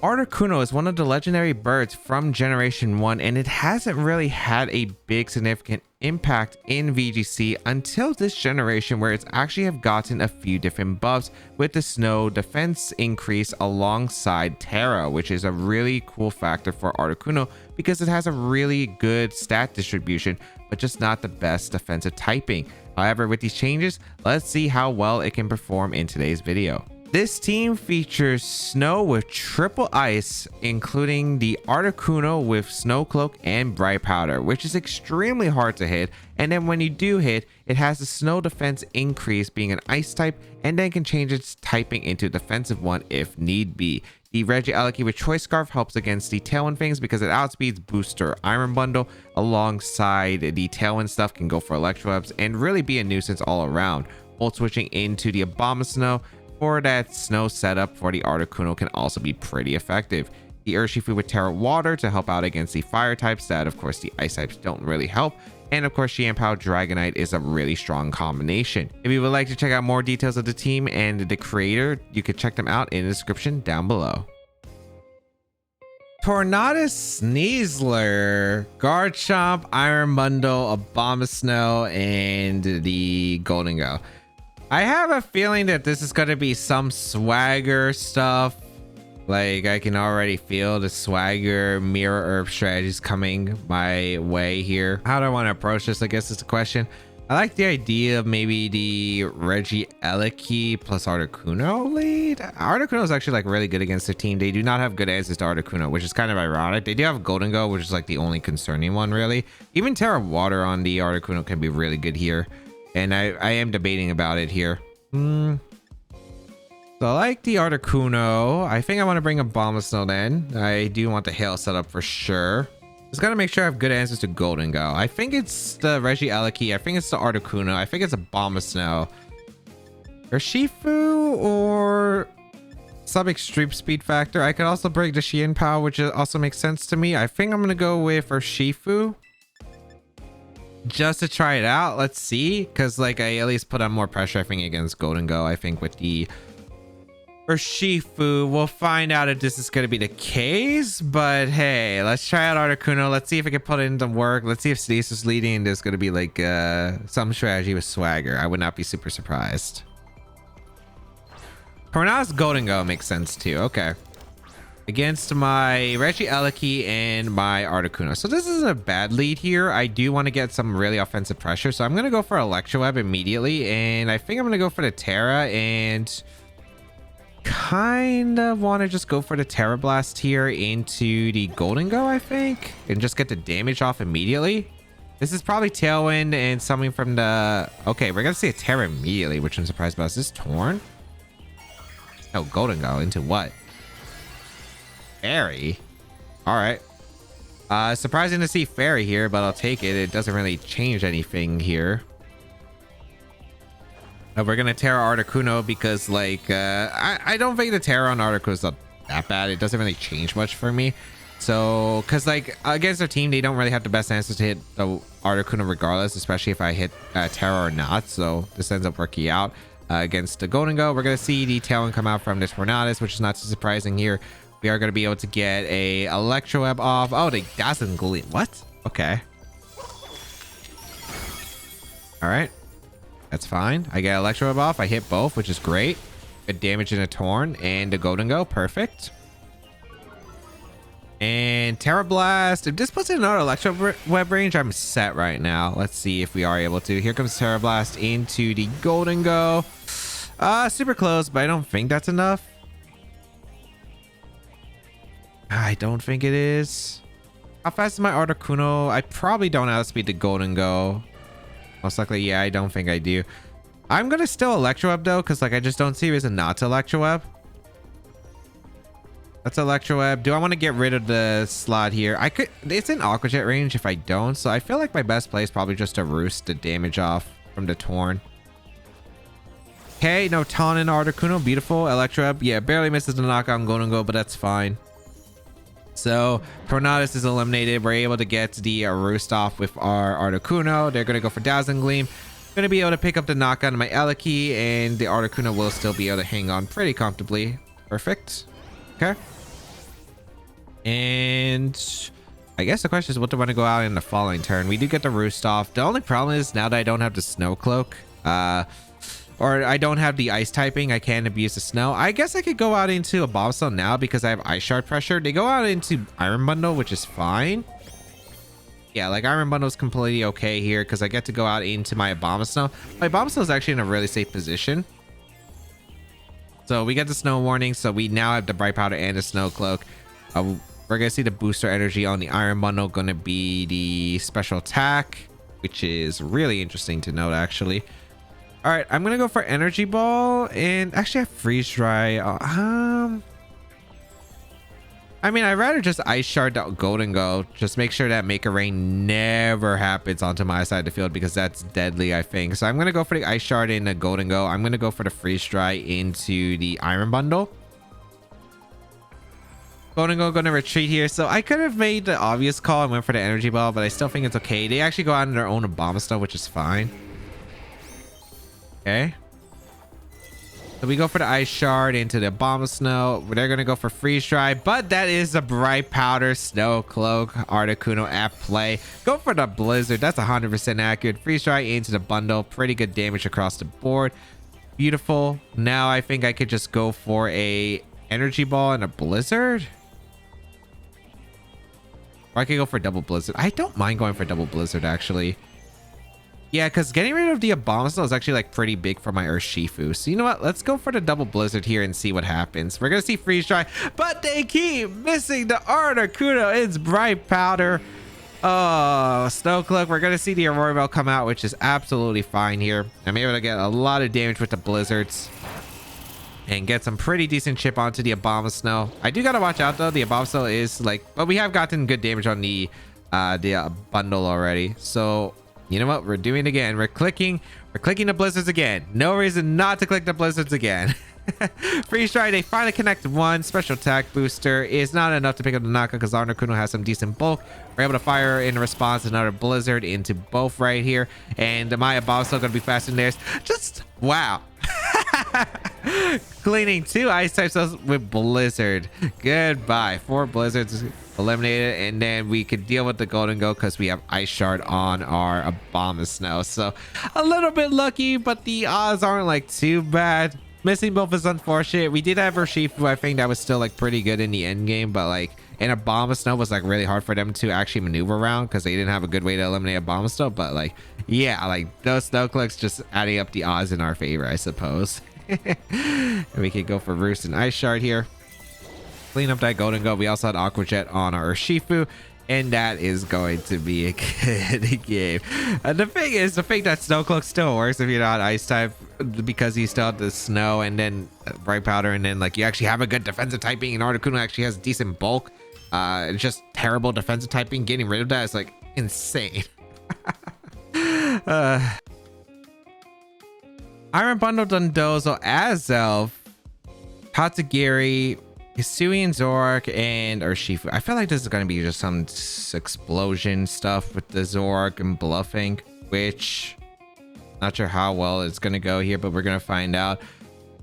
Articuno is one of the legendary birds from Generation 1, and it hasn't really had a big significant impact in VGC until this generation, where it's actually have gotten a few different buffs with the snow defense increase alongside Tera, which is a really cool factor for Articuno because it has a really good stat distribution, but just not the best defensive typing. However, with these changes, let's see how well it can perform in today's video. This team features Snow with triple ice, including the Articuno with Snow Cloak and Bright Powder, which is extremely hard to hit. And then when you do hit, it has the Snow defense increase being an ice type, and then can change its typing into a defensive one if need be. The LAIC with Choice Scarf helps against the Tailwind things because it outspeeds Booster Iron Bundle, alongside the Tailwind stuff can go for Electro Webs and really be a nuisance all around. Bolt switching into the Abomasnow for that snow setup for the Articuno can also be pretty effective. The Urshifu with Tera Water to help out against the fire types that of course the ice types don't really help. And of course Xianpao Dragonite is a really strong combination. If you would like to check out more details of the team and the creator, you can check them out in the description down below. Tornadus Sneasler, Garchomp, Iron Bundle, Abomasnow, and the Golden Go. I have a feeling that this is going to be some swagger stuff. Like, I can already feel the swagger mirror herb strategies coming my way here. How do I want to approach this, I guess is the question. I like the idea of maybe the LAIC plus Articuno lead. Articuno is actually like really good against the team. They do not have good answers to Articuno, which is kind of ironic. They do have Golden Go, which is like the only concerning one really. Even Tera Water on the Articuno can be really good here. And I am debating about it here. So I like the Articuno. I think I want to bring a Abomasnow then. I do want the Hail setup for sure. Just gotta make sure I have good answers to Golden Go. I think it's the LAIC. I think it's the Articuno. I think it's Abomasnow. Urshifu or some extreme speed factor. I could also bring the Xianpao, which also makes sense to me. I think I'm gonna go with Urshifu, just to try it out. Let's see, because like I at least put on more pressure I think against Golden Go. I think with the Urshifu, we'll find out if this is going to be the case, but hey, let's try out Articuno. Let's see if I can put it into work. Let's see if Stasis leading, there's going to be like some strategy with swagger. I would not be super surprised. Tornadus Golden Go makes sense too. Okay, against my LAIC and my Articuno. So this isn't a bad lead here. I do want to get some really offensive pressure. So I'm going to go for Electro Web immediately. And I think I'm going to go for the Tera and kind of want to just go for the Tera Blast here into the Golden Go, I think. And just get the damage off immediately. This is probably Tailwind and something from the... Okay, we're going to see a Tera immediately, which I'm surprised about. Is this Torn? Oh, Golden Go into what? Fairy. All right. Surprising to see Fairy here, but I'll take it. It doesn't really change anything here. We're gonna Tera Articuno because like I don't think the Tera on Articuno is not that bad. It doesn't really change much for me. So because like against their team, they don't really have the best answers to hit the Articuno regardless, especially if I hit Tera or not. So this ends up working out against the Golden Go. We're gonna see the Tailwind come out from this Tornadus, which is not too surprising here. We are going to be able to get a Electro Web off. Oh, the Dazzling Gleam. What? Okay. All right. That's fine. I get Electro Web off. I hit both, which is great. Good damage in a Torn and a Golden Go. Perfect. And Tera Blast. If this puts in another Electro Web range, I'm set right now. Let's see if we are able to. Here comes Tera Blast into the Golden Go. Super close, but I don't think that's enough. I don't think it is. How fast is my Articuno? I probably don't outspeed the Golden Go. Most likely, yeah, I don't think I do. I'm gonna still Electro Web though, because like I just don't see a reason not to Electro Web. Let's Electro Web. Do I want to get rid of the slot here? I could. It's in Aqua Jet range if I don't, so I feel like my best play is probably just to roost the damage off from the Torn. Okay, no Taunt in Articuno. Beautiful. Electro Web. Yeah, barely misses the knockout on Golden Go, but that's fine. So Tornadus is eliminated. We're able to get the roost off with our Articuno. They're going to go for Dazzling Gleam. Going to be able to pick up the knockout on my LAIC, and the Articuno will still be able to hang on pretty comfortably. Perfect. Okay. And I guess the question is, what do I want to go out in the following turn? We do get the Roost off. The only problem is now that I don't have the Snow Cloak, or I don't have the ice typing, I can't abuse the snow. I guess I could go out into a Bombshell now because I have Ice Shard pressure. They go out into Iron Bundle, which is fine. Yeah, like Iron Bundle is completely okay here because I get to go out into my Abomasnow. My Abomasnow is actually in a really safe position. So we get the Snow Warning. So we now have the Bright Powder and the Snow Cloak. We're going to see the booster energy on the Iron Bundle going to be the special attack, which is really interesting to note, actually. All right, I'm going to go for Energy Ball and actually have Freeze Dry. I mean, I'd rather just Ice Shard the Golden Go. Just make sure that Make a Rain never happens onto my side of the field because that's deadly, I think. So I'm going to go for the Ice Shard in the Golden Go. I'm going to go for the Freeze Dry into the Iron Bundle. Golden Go going to retreat here. So I could have made the obvious call and went for the Energy Ball, but I still think it's okay. They actually go out on their own Abomasnow, which is fine. Okay. So we go for the Ice Shard into the Abomasnow. They're going to go for Freeze Dry, but that is a Bright Powder Snow Cloak Articuno at play. Go for the Blizzard. That's 100% accurate. Freeze Dry into the bundle. Pretty good damage across the board. Beautiful. Now I think I could just go for a Energy Ball and a Blizzard. Or I could go for double Blizzard. I don't mind going for double Blizzard, actually. Yeah, because getting rid of the Abomasnow is actually like pretty big for my Urshifu. So you know what? Let's go for the double Blizzard here and see what happens. We're going to see Freeze Dry, but they keep missing the Articuno. It's Bright Powder. Oh, Snow Cloak. We're going to see the Aurora Bell come out, which is absolutely fine here. I'm able to get a lot of damage with the Blizzards and get some pretty decent chip onto the Abomasnow. I do got to watch out though. The Abomasnow is like, but we have gotten good damage on the bundle already. So you know what? We're doing it again. We're clicking the Blizzards again. No reason not to click the Blizzards again. Freeze Dry, they finally connect one. Special attack booster is not enough to pick up the knockout because Articuno has some decent bulk. We're able to fire in response another Blizzard into both right here. And my Abomasnow going to be faster than theirs. Just, wow. Cleaning two ice types with Blizzard. Goodbye. 4 Blizzards eliminated, and then we could deal with the Golden Go because we have Ice Shard on our Abomasnow. So a little bit lucky, but the odds aren't like too bad. Missing both is unfortunate. We did have Urshifu. I think that was still like pretty good in the end game, but like an Abomasnow was like really hard for them to actually maneuver around because they didn't have a good way to eliminate Abomasnow. But like, yeah, like those Snow Cloaks just adding up the odds in our favor, I suppose. And we could go for Roost and Ice Shard here. Clean up that Golden Go. We also had Aqua Jet on our Urshifu, and that is going to be a good game. The thing is, the thing that Snow Cloak still works if you're not Ice type because you still have the Snow and then Bright Powder, and then like you actually have a good defensive typing, and Articuno actually has decent bulk. It's just terrible defensive typing. Getting rid of that is like insane. Iron Bundle Dondozo, Azelf, Tatsugiri, Hisuian Zoroark, and Urshifu. I feel like this is going to be just some explosion stuff with the Zoroark and bluffing, which not sure how well it's going to go here, but we're going to find out.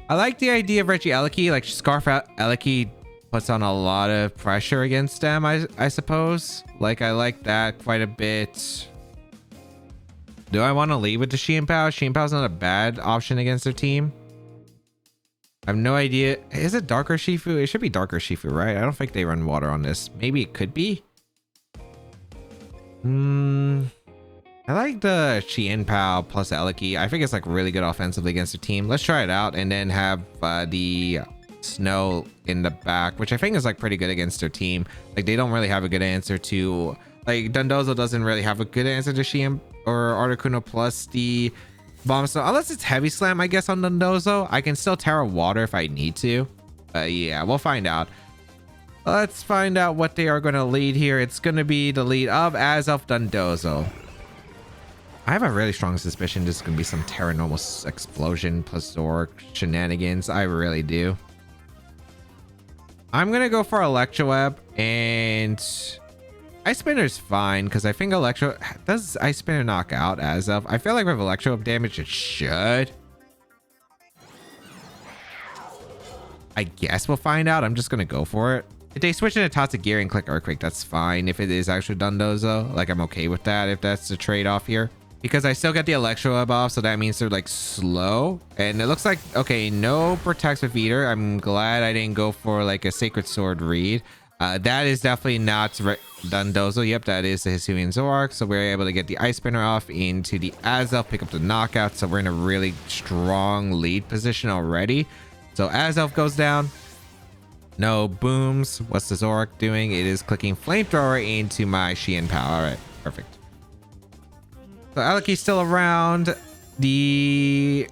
I like the idea of Regieleki. Like Scarf Eleki puts on a lot of pressure against them, I suppose. Like I like that quite a bit. Do I want to lead with the Xianpao? Xianpao's not a bad option against their team. I have no idea. Is it Darker Shifu? It should be Darker Shifu, right? I don't think they run water on this. Maybe it could be. I like the Xianpao plus Eleki. I think it's like really good offensively against the team. Let's try it out and then have the Snow in the back, which I think is like pretty good against their team. Like they don't really have a good answer to, like Dondozo doesn't really have a good answer to Xian or Articuno plus the Abomasnow, unless it's Heavy Slam, I guess, on Dondozo. I can still Tera Water if I need to. Yeah, we'll find out. Let's find out what they are going to lead here. It's going to be the lead of Azelf Dondozo. I have a really strong suspicion this is going to be some Tera Normal Explosion plus Zoroark shenanigans. I really do. I'm going to go for Electroweb, and Ice Spinner's fine because I think does Ice Spinner knock out Azelf? I feel like with Electro damage it should. I guess we'll find out. I'm just gonna go for it. If they switch into Tatsugiri and click Earthquake, that's fine. If it is actually Dundozo, like I'm okay with that if that's the trade-off here. Because I still get the Electro Web off, so that means they're like slow. And it looks like, okay, no Protects with Eater. I'm glad I didn't go for like a Sacred Sword read. That is definitely not Dundozo. Yep, that is the Hisuian Zoroark. So we're able to get the Ice Spinner off into the Azelf, pick up the knockout. So we're in a really strong lead position already. So Azelf goes down. No booms. What's the Zoroark doing? It is clicking Flamethrower into my Xian Pao. All right, perfect. So Alaki's still around. Okay,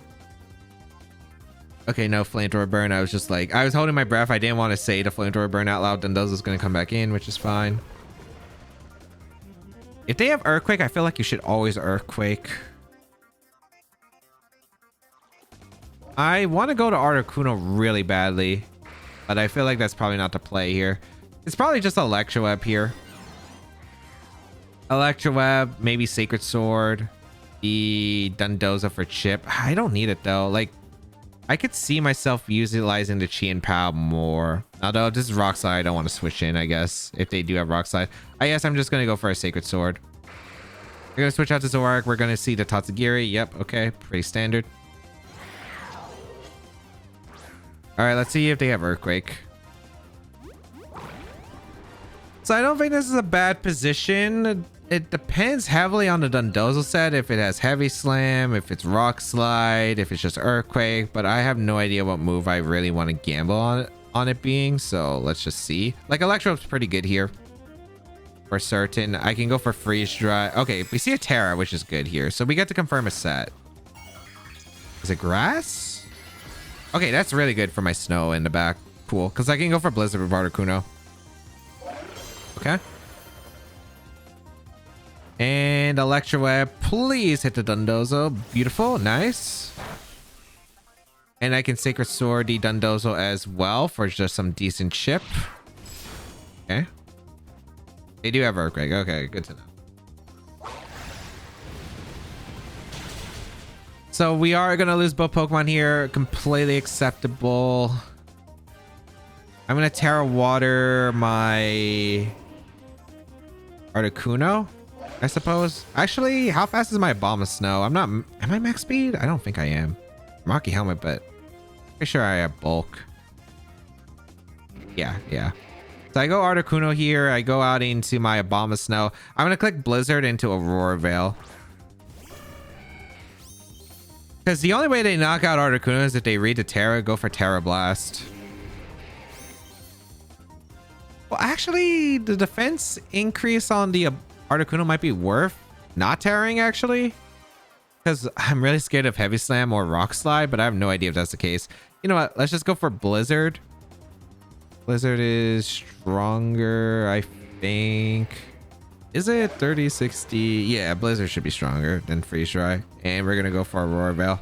no Flamethrower burn. I was just like, I was holding my breath. I didn't want to say the Flamethrower burn out loud. Dundozo's going to come back in, which is fine. If they have Earthquake, I feel like you should always Earthquake. I want to go to Articuno really badly, but I feel like that's probably not the play here. It's probably just Electro Web here. Electro Web, maybe Sacred Sword, the Dundozo for chip. I don't need it though. Like, I could see myself utilizing the Qian Pao more. Although this is Rock Slide, I don't want to switch in, I guess, if they do have Rock Slide. I guess I'm just going to go for a Sacred Sword. We're going to switch out to Zoroark. We're going to see the Tatsugiri. Yep, okay, pretty standard. All right, let's see if they have Earthquake. So I don't think this is a bad position. It depends heavily on the Dundozo set, if it has Heavy Slam, if it's Rock Slide, if it's just Earthquake, but I have no idea what move I really want to gamble on it being, so let's just see. Like, Electro's pretty good here. For certain. I can go for Freeze Dry. Okay, we see a Tera, which is good here, so we get to confirm a set. Is it Grass? Okay, that's really good for my Snow in the back. Cool, because I can go for Blizzard with Articuno. Okay. And Electro Web, please hit the Dundozo. Beautiful, nice. And I can Sacred Sword the Dundozo as well for just some decent chip. Okay. They do have Earthquake. Okay, good to know. So we are going to lose both Pokemon here. Completely acceptable. I'm going to Tera Water my Articuno, I suppose. Actually, how fast is my Abomasnow? I'm not... Am I max speed? I don't think I am. Rocky Helmet, but... Pretty sure I have bulk. Yeah. So I go Articuno here. I go out into my Abomasnow. I'm going to click Blizzard into Aurora Veil. Because the only way they knock out Articuno is if they read the Tera, go for Tera Blast. Well, actually, the defense increase on the Articuno might be worth not tearing, actually. Because I'm really scared of Heavy Slam or Rock Slide, but I have no idea if that's the case. You know what? Let's just go for Blizzard. Blizzard is stronger, I think. Is it 30, 60? Yeah, Blizzard should be stronger than Freeze Dry. And we're going to go for Aurora Veil.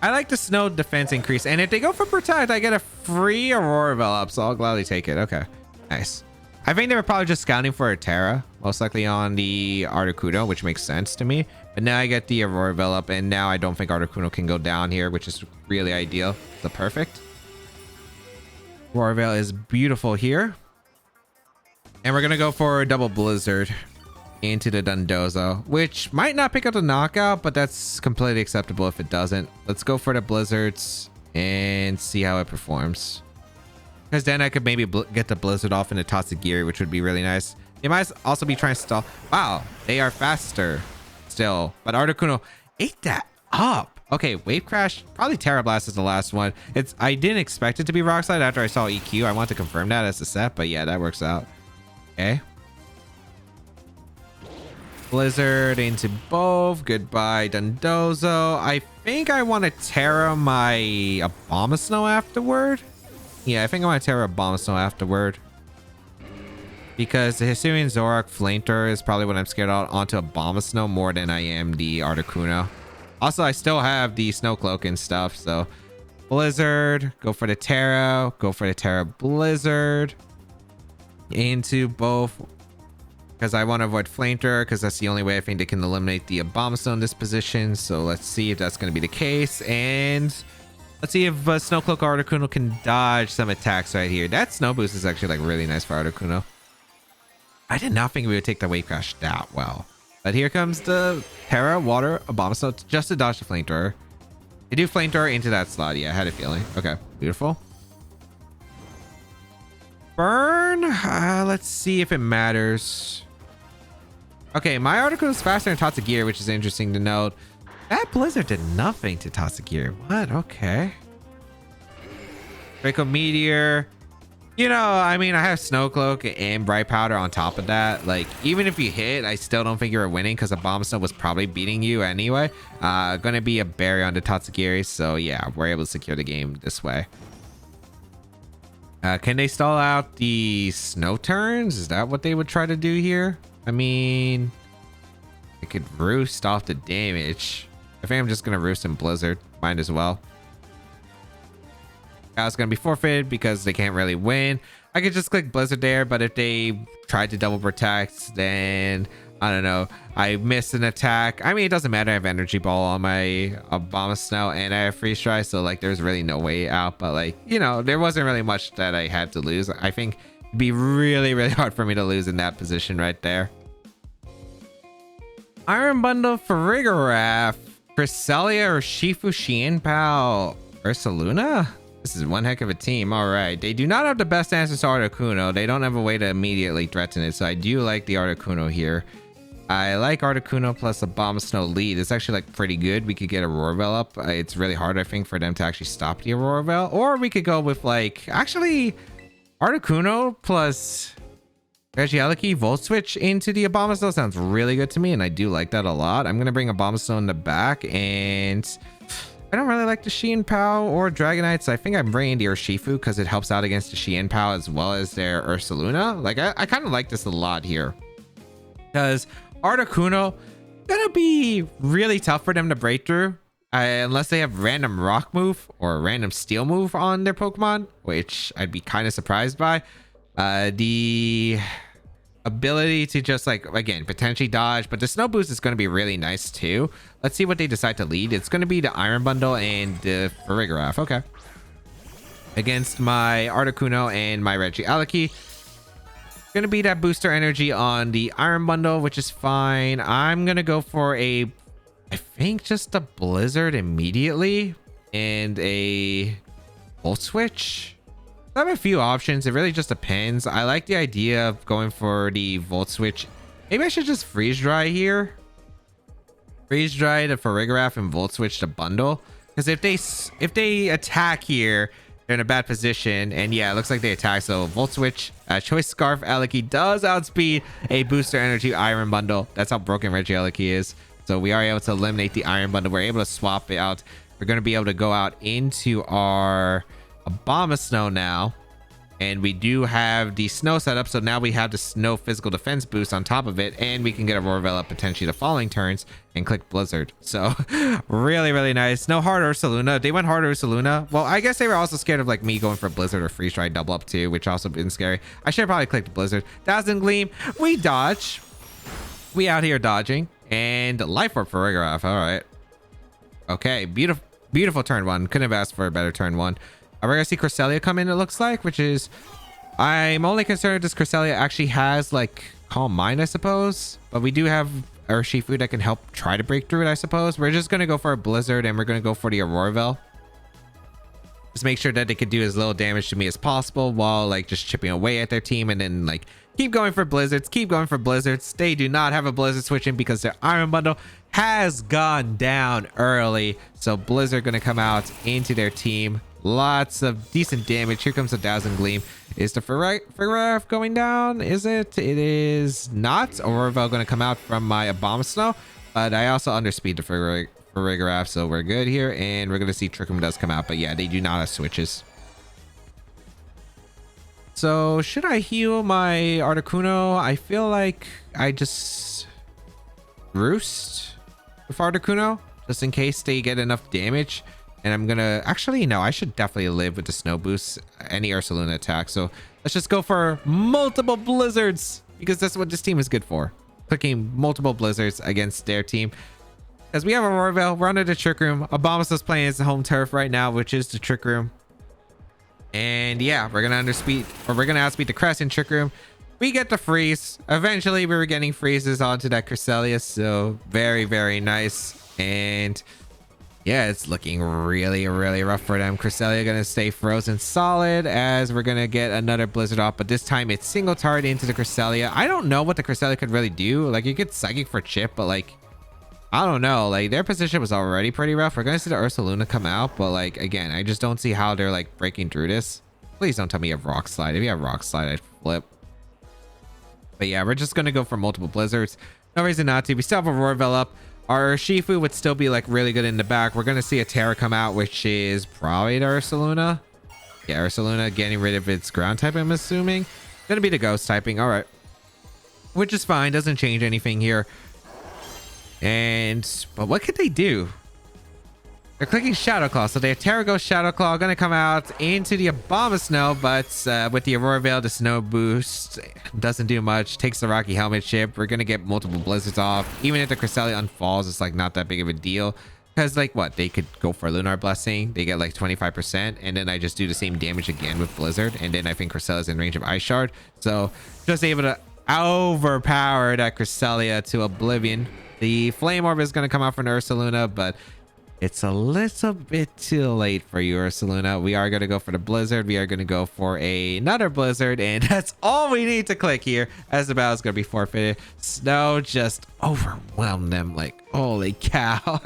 I like the Snow defense increase. And if they go for Protect, I get a free Aurora Veil up. So I'll gladly take it. Okay, nice. I think they were probably just scouting for a Tera, most likely on the Articuno, which makes sense to me. But now I get the Aurora Veil up, and now I don't think Articuno can go down here, which is really ideal. So perfect. Aurora Veil is beautiful here. And we're going to go for a double Blizzard into the Dundozo, which might not pick up the knockout, but that's completely acceptable if it doesn't. Let's go for the Blizzards and see how it performs. Because then I could maybe get the Blizzard off into Tatsugiri, which would be really nice. They might also be trying to stall. Wow, they are faster still. But Articuno ate that up. Okay, Wave Crash. Probably Tera Blast is the last one. I didn't expect it to be Rock Slide after I saw EQ. I want to confirm that as a set, but yeah, that works out. Okay. Blizzard into both. Goodbye, Dundozo. I think I want to Tera my Abomasnow afterward. Yeah, I think I want to Tera Abomasnow afterward. Because the Hisuian Zoroark Flamethrower is probably what I'm scared of onto Abomasnow more than I am the Articuno. Also, I still have the Snow Cloak and stuff, so... Blizzard, go for the Tera, go for the Tera Blizzard. Into both. Because I want to avoid Flamethrower, because that's the only way I think they can eliminate the Abomasnow in this position. So let's see if that's going to be the case. And... Let's see if Snow Cloak Articuno can dodge some attacks right here. That Snow Boost is actually like really nice for Articuno. I did not think we would take the Wave Crash that well. But here comes the Tera, Water, Abomasnow just to dodge the Flamethrower. They do Flamethrower into that slot. Yeah, I had a feeling. Okay, beautiful. Burn. Let's see if it matters. Okay, my Articuno is faster than Tatsugiri, which is interesting to note. That Blizzard did nothing to Tatsugiri. What? Okay. Draco Meteor. You know, I mean, I have Snow Cloak and Bright Powder on top of that. Like, even if you hit, I still don't think you were winning because Abomasnow was probably beating you anyway. Gonna be a barrier on the Tatsugiri. So yeah, we're able to secure the game this way. Can they stall out the snow turns? Is that what they would try to do here? I mean, I could roost off the damage. I think I'm just gonna roost in Blizzard. Might as well. Now it's gonna be forfeited because they can't really win. I could just click Blizzard there, but if they tried to double protect, then I don't know. I missed an attack. I mean, it doesn't matter. I have Energy Ball on my Abomasnow and I have Freeze Dry, so like there's really no way out. But like, you know, there wasn't really much that I had to lose. I think it'd be really, really hard for me to lose in that position right there. Iron Bundle for Farigiraf, Cresselia or Shifu, Xianpao, Ursaluna? This is one heck of a team. All right. They do not have the best answers to Articuno. They don't have a way to immediately threaten it. So I do like the Articuno here. I like Articuno plus Abomasnow lead. It's actually like pretty good. We could get Aurora Veil up. It's really hard, I think, for them to actually stop the Aurora Veil. Or we could go with like, actually, Articuno plus Regieleki Volt Switch into the Abomasnow sounds really good to me. And I do like that a lot. I'm going to bring Abomasnow in the back and I don't really like the Xianpao or Dragonite, so I think I'm bringing the Urshifu because it helps out against the Xianpao as well as their Ursaluna. Like, I kind of like this a lot here because Articuno gonna be really tough for them to break through unless they have random rock move or random steel move on their Pokemon, which I'd be kind of surprised by. The ability to just like, again, potentially dodge, but the Snow Boost is going to be really nice too. Let's see what they decide to lead. It's going to be the Iron Bundle and the Farigiraf. Okay. Against my Articuno and my Regieleki. Going to be that booster energy on the Iron Bundle, which is fine. I'm going to go for I think just a Blizzard immediately and a Volt Switch. I have a few options. It really just depends. I like the idea of going for the Volt Switch. Maybe I should just Freeze Dry here. Freeze Dry to Farigiraf and Volt Switch to bundle. Because if they attack here, they're in a bad position. And yeah, it looks like they attack. So Volt Switch, Choice Scarf Eleki does outspeed a Booster Energy Iron Bundle. That's how broken Regieleki is. So we are able to eliminate the Iron Bundle. We're able to swap it out. We're going to be able to go out into our Abomasnow now, and we do have the snow setup, so now we have the snow physical defense boost on top of it, and we can get Aurora Veil up potentially the following turns and click Blizzard. So really, really nice. No hard Ursaluna. They went hard Ursaluna. Well, I guess they were also scared of like me going for Blizzard or Freeze Dry double up too, which also been scary. I should have probably clicked Blizzard. Dazzling Gleam. We dodge. We out here dodging, and Life Orb for Farigiraf. All right. Okay, beautiful turn one. Couldn't have asked for a better turn one. We're gonna see Cresselia come in, it looks like, which is, I'm only concerned this Cresselia actually has like Calm Mind, I suppose, but we do have Urshifu that can help try to break through it, I suppose. We're just gonna go for a Blizzard and we're gonna go for the Aurora Veil. Just make sure that they could do as little damage to me as possible while like just chipping away at their team, and then like keep going for Blizzards, keep going for Blizzards. They do not have a Blizzard switch in because their Iron Bundle has gone down early, so Blizzard gonna come out into their team. Lots of decent damage. Here comes the Dazzling Gleam. Is the Farigiraf going down? Is it? It is not. Aurora Veil going to come out from my Abomasnow, but I also underspeed the Farigiraf, so we're good here. And we're going to see Trick Room does come out, but yeah, they do not have switches. So should I heal my Articuno? I feel like I just roost with Articuno just in case they get enough damage. And I'm gonna actually, no, I should definitely live with the snow boost, any Ursaluna attack. So let's just go for multiple Blizzards because that's what this team is good for. Clicking multiple Blizzards against their team. because we have a Roarville. We're under the Trick Room. Abomasnow's playing his home turf right now, which is the Trick Room. And yeah, we're gonna outspeed the Crescent Trick Room. We get the freeze. Eventually, we were getting freezes onto that Cresselia, so very, very nice. And yeah, it's looking really, really rough for them. Cresselia gonna stay frozen solid as we're gonna get another Blizzard off, but this time it's single target into the Cresselia. I don't know what the Cresselia could really do. Like, you could Psychic for chip, but like, I don't know. Like, their position was already pretty rough. We're gonna see the Ursaluna come out, but like, again, I just don't see how they're like breaking through this. Please don't tell me you have Rock Slide. If you have Rock Slide, I'd flip. But yeah, we're just gonna go for multiple Blizzards. No reason not to. We still have a Roarville up. Our Shifu would still be like really good in the back. We're gonna see a Tera come out, which is probably the Ursaluna. Yeah, Ursaluna getting rid of its ground type, I'm assuming. Gonna be the ghost typing. All right, which is fine. Doesn't change anything here. But what could they do? They're clicking Shadow Claw, so they have Tera Ghost Shadow Claw gonna come out into the Abomasnow, but with the Aurora Veil, the Snow Boost doesn't do much. Takes the Rocky Helmet chip. We're gonna get multiple Blizzards off. Even if the Cresselia unfalls, it's like not that big of a deal, because like what, they could go for Lunar Blessing, they get like 25%, and then I just do the same damage again with Blizzard, and then I think Cresselia's in range of Ice Shard, so just able to overpower that Cresselia to oblivion. The Flame Orb is gonna come out from Ursaluna, but it's a little bit too late for you, Ursaluna. We are going to go for the Blizzard. We are going to go for another Blizzard, and that's all we need to click here, as the battle's going to be forfeited. Snow just overwhelmed them. Like, holy cow.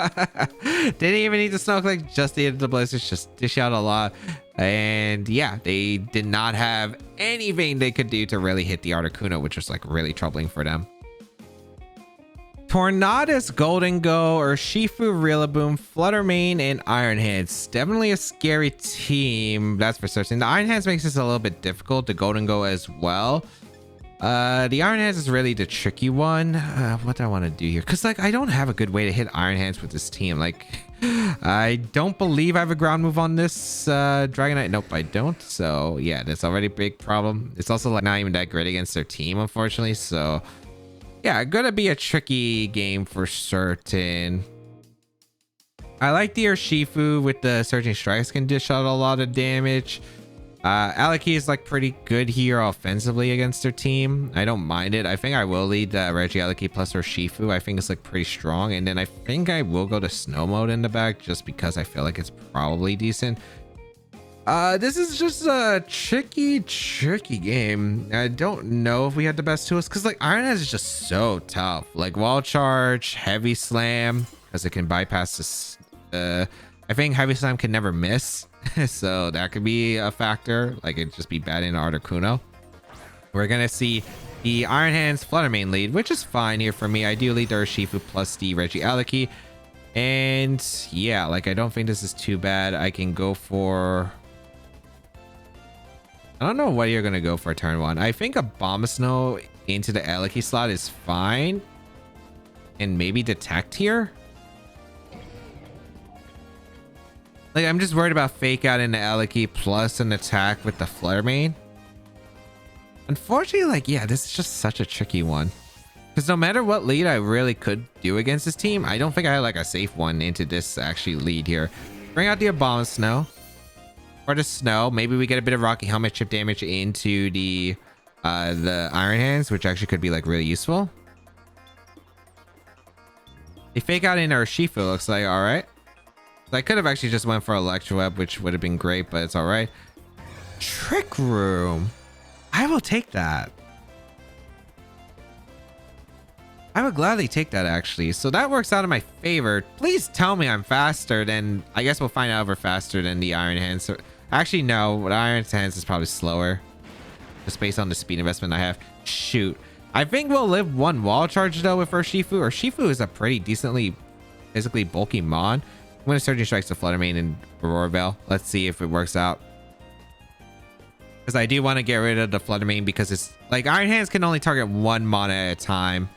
Didn't even need the Snow Click, just needed the Blizzards. Just dish out a lot. And yeah, they did not have anything they could do to really hit the Articuno, which was like really troubling for them. Tornadus, Golden Go, Urshifu, Rillaboom, Fluttermane, and Iron Hands. Definitely a scary team, that's for certain. The Iron Hands makes this a little bit difficult. The Golden Go as well. The Iron Hands is really the tricky one. What do I want to do here? Because like, I don't have a good way to hit Iron Hands with this team. Like, I don't believe I have a ground move on this Dragonite. Nope, I don't. So yeah, that's already a big problem. It's also like not even that great against their team, unfortunately. So yeah, gonna be a tricky game for certain. I like the Urshifu with the Surging Strikes, can dish out a lot of damage. Aleki is like pretty good here offensively against their team. I don't mind it. I think I will lead Regieleki plus Urshifu. I think it's like pretty strong. And then I think I will go to Snow Mode in the back just because I feel like it's probably decent. This is just a tricky game. I don't know if we had the best tools, because like Iron Hands is just so tough. Like Wall Charge, Heavy Slam, because it can bypass this. I think Heavy Slam can never miss, so that could be a factor. Like it'd just be bad in Articuno. We're gonna see the Iron Hands Fluttermane lead, which is fine here for me. I do lead the Urshifu plus the Regieleki, and yeah, like I don't think this is too bad. I can go for, I don't know what you're gonna go for turn one. I think Abomasnow into the Aleki slot is fine, and maybe Detect here. Like, I'm just worried about Fake Out in the Aleki plus an attack with the Fluttermane. Unfortunately, like, yeah, this is just such a tricky one. Because no matter what lead I really could do against this team, I don't think I have like a safe one into this actually lead here. Bring out the Abomasnow. Or the Snow. Maybe we get a bit of Rocky Helmet chip damage into the Iron Hands, which actually could be like really useful. They Fake Out in our Urshifu, looks like. All right. I could have actually just went for Electro Web, which would have been great, but it's all right. Trick Room. I will take that. I would gladly take that, actually. So that works out in my favor. Please tell me I'm faster than, I guess we'll find out if we're faster than the Iron Hands. So, actually, no. The Iron Hands is probably slower, just based on the speed investment I have. Shoot. I think we'll live one Wall Charge, though, with Urshifu. Urshifu is a pretty decently physically bulky mon. I'm going to Surging Strikes to Fluttermane and Aurora Veil. Let's see if it works out. Because I do want to get rid of the Fluttermane because it's like Iron Hands can only target one mon at a time.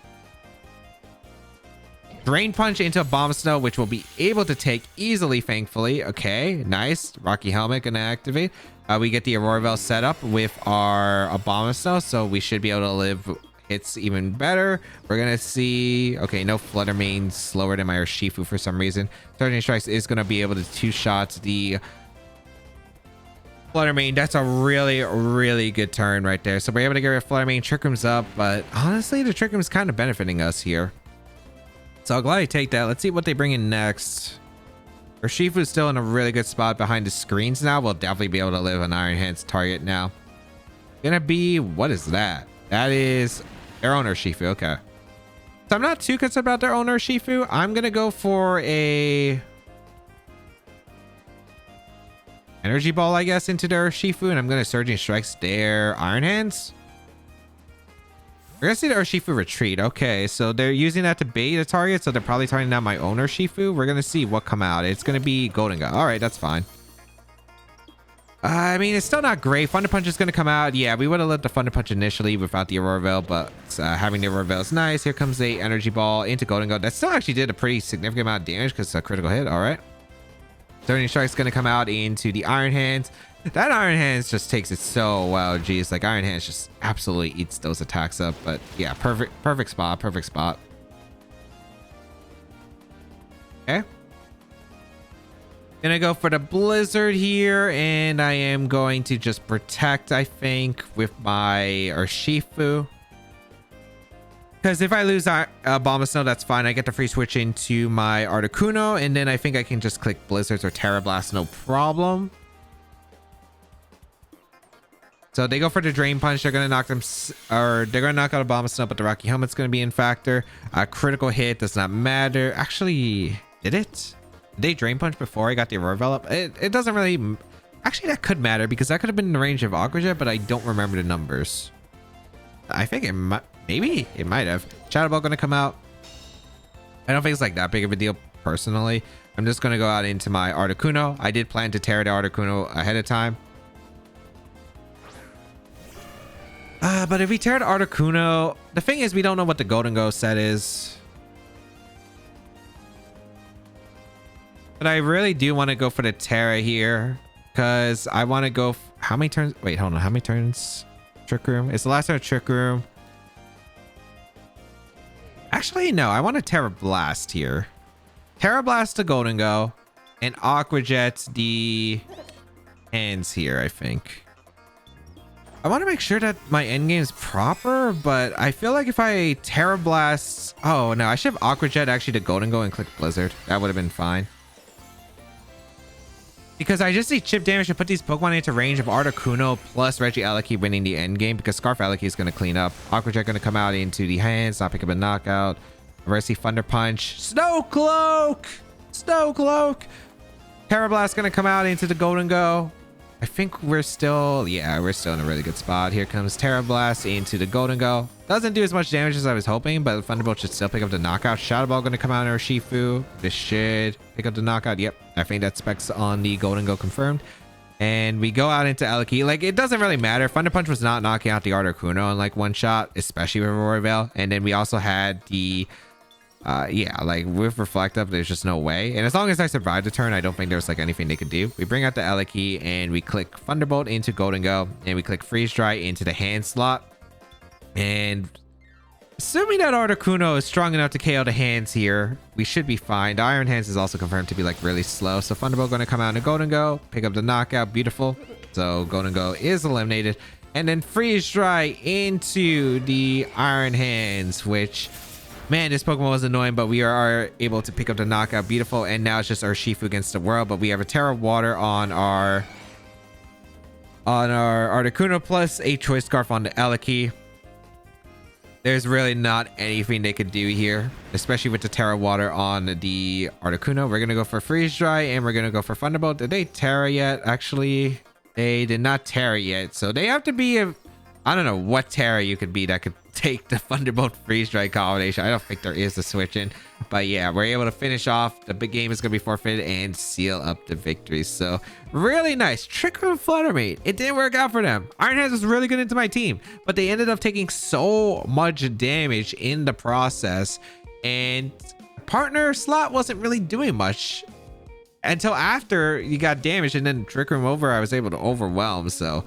Drain Punch into Abomasnow, which we'll be able to take easily, thankfully. Okay, nice. Rocky Helmet gonna activate. We get the Aurora Veil set up with our Abomasnow, so we should be able to hits even better. We're gonna see, okay, no Flutter Mane slower than my Urshifu for some reason. Surging Strikes is gonna be able to two-shot the Flutter Mane. That's a really good turn right there. So we're able to get rid of Flutter Mane. Trick Room's up, but honestly, the Trick Room is kind of benefiting us here. So I'll gladly take that. Let's see what they bring in next. Urshifu's still in a really good spot behind the screens now. We'll definitely be able to live an Iron Hands target now. Gonna be, what is that? That is their own Urshifu. Okay. So I'm not too concerned about their own Urshifu. I'm gonna go for a Energy Ball, I guess, into their Urshifu, and I'm gonna Surging Strikes their Iron Hands. We're gonna see the Urshifu retreat. Okay, so they're using that to bait a target, so they're probably targeting down my own Urshifu. We're gonna see what come out. It's gonna be Golden Gun. All right, that's fine. I mean, it's still not great. Thunder Punch is gonna come out. Yeah, we would have let the Thunder Punch initially without the Aurora Veil, but having the Aurora Veil is nice. Here comes a Energy Ball into Golden Gun. That still actually did a pretty significant amount of damage because it's a critical hit. All right. Surging Strike's gonna come out into the Iron Hands. That Iron Hands just takes it so well. Geez, like Iron Hands just absolutely eats those attacks up. But yeah, perfect spot. Okay. Gonna go for the Blizzard here, and I am going to just protect, I think, with my Urshifu. Because if I lose Bomb Snow, that's fine. I get to free switch into my Articuno, and then I think I can just click Blizzards or Tera Blast, no problem. So they go for the Drain Punch. They're gonna knock them, or they're gonna knock out a Bomb Snow, but the Rocky Helmet's gonna be in factor. A critical hit does not matter. Actually, did it? Did they Drain Punch before I got the Aurora Veil up? It doesn't really. Actually, that could matter because that could have been in the range of Aqua Jet, but I don't remember the numbers. I think it might. Maybe it might have. Shadow Ball gonna come out. I don't think it's like that big of a deal personally. I'm just gonna go out into my Articuno. I did plan to tear the Articuno ahead of time. But if we tear the Articuno, the thing is we don't know what the Golden Go set is. But I really do want to go for the Tera here because I want to go. How many turns? Wait, hold on. How many turns? Trick Room. It's the last turn of Trick Room. Actually, no. I want to Tera Blast here. Tera Blast to Golden Go and Aqua Jet the hands here, I think. I want to make sure that my endgame is proper, but I feel like if I Tera Blast... Oh, no. I should have Aqua Jet actually to Golden Go and click Blizzard. That would have been fine. Because I just need chip damage to put these Pokemon into range of Articuno plus Regieleki winning the endgame because Scarf Eleki is going to clean up. Aqua Jet going to come out into the hands, not pick up a knockout. I'm going to see Thunder Punch. Snow Cloak! Snow Cloak! Tera Blast going to come out into the Golden Go. I think we're still, yeah, we're still in a really good spot. Here comes Tera Blast into the Golden Go. Doesn't do as much damage as I was hoping, but Thunderbolt should still pick up the knockout. Shadow Ball going to come out in Urshifu. This should pick up the knockout. Yep, I think that specs on the Golden Go confirmed. And we go out into Eleki. Like, it doesn't really matter. Thunder Punch was not knocking out the Articuno in like one shot, especially with Aurora Veil. And then we also had the... yeah, like with Reflect Up, there's just no way. And as long as I survive the turn, I don't think there's like anything they could do. We bring out the Eleki and we click Thunderbolt into Golden Go and we click Freeze Dry into the hand slot. And assuming that Articuno is strong enough to KO the hands here, we should be fine. The Iron Hands is also confirmed to be like really slow. So Thunderbolt going to come out in Golden Go, pick up the knockout. Beautiful. So Golden Go is eliminated. And then Freeze Dry into the Iron Hands, which... Man, this Pokemon was annoying, but we are able to pick up the knockout. Beautiful. And now it's just Urshifu against the world. But we have a Tera Water on our Articuno plus a Choice Scarf on the Eleki. There's really not anything they could do here, especially with the Tera Water on the Articuno. We're going to go for Freeze Dry and we're going to go for Thunderbolt. Did they Tera yet? Actually, they did not Tera yet. So they have to be a... I don't know what Tera you could be that could take the Thunderbolt Freeze Dry combination. I don't think there is a switch in. But yeah, we're able to finish off. The big game is going to be forfeited and seal up the victory. So really nice. Trick Room Flutter Mane. It didn't work out for them. Iron Hands was really good into my team. But they ended up taking so much damage in the process. And partner slot wasn't really doing much. Until after you got damaged and then Trick Room over, I was able to overwhelm. So...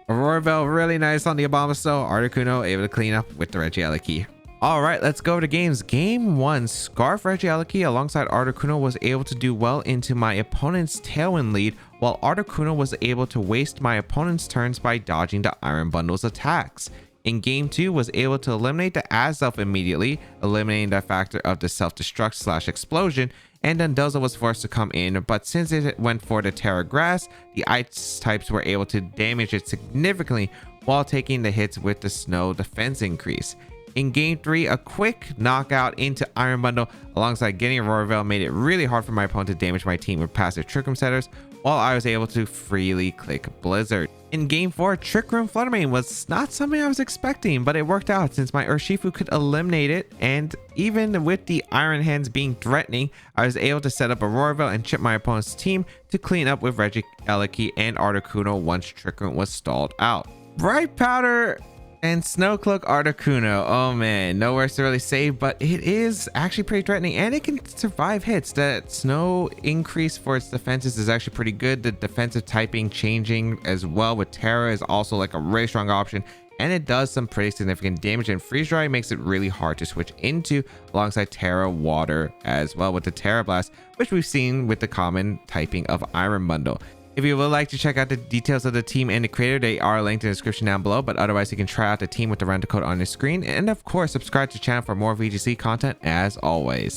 Aurora Bell, really nice on the Abomasnow. Articuno able to clean up with the Regieleki. All right, let's go to games. Game 1, Scarf Regieleki alongside Articuno was able to do well into my opponent's Tailwind lead, while Articuno was able to waste my opponent's turns by dodging the Iron Bundle's attacks. In game 2, was able to eliminate the Azelf immediately, eliminating the factor of the self-destruct / explosion, and Dundelza was forced to come in, but since it went for the Tera Grass, the Ice types were able to damage it significantly while taking the hits with the Snow defense increase. In game 3, a quick knockout into Iron Bundle alongside getting Aurora Veil made it really hard for my opponent to damage my team with passive Trick Room setters, while I was able to freely click Blizzard. In game 4, Trick Room Fluttermane was not something I was expecting, but it worked out since my Urshifu could eliminate it, and even with the Iron Hands being threatening, I was able to set up Aurora Veil and chip my opponent's team to clean up with Regieleki and Articuno once Trick Room was stalled out. Bright Powder and Snow Cloak Articuno, oh man, no words to really say, but it is actually pretty threatening and it can survive hits. That snow increase for its defenses is actually pretty good. The defensive typing changing as well with Tera is also like a really strong option, and it does some pretty significant damage, and Freeze Dry makes it really hard to switch into alongside Tera Water as well with the Tera Blast, which we've seen with the common typing of Iron Bundle. If you would like to check out the details of the team and the creator, they are linked in the description down below, but otherwise you can try out the team with the random code on your screen, and of course subscribe to the channel for more VGC content as always.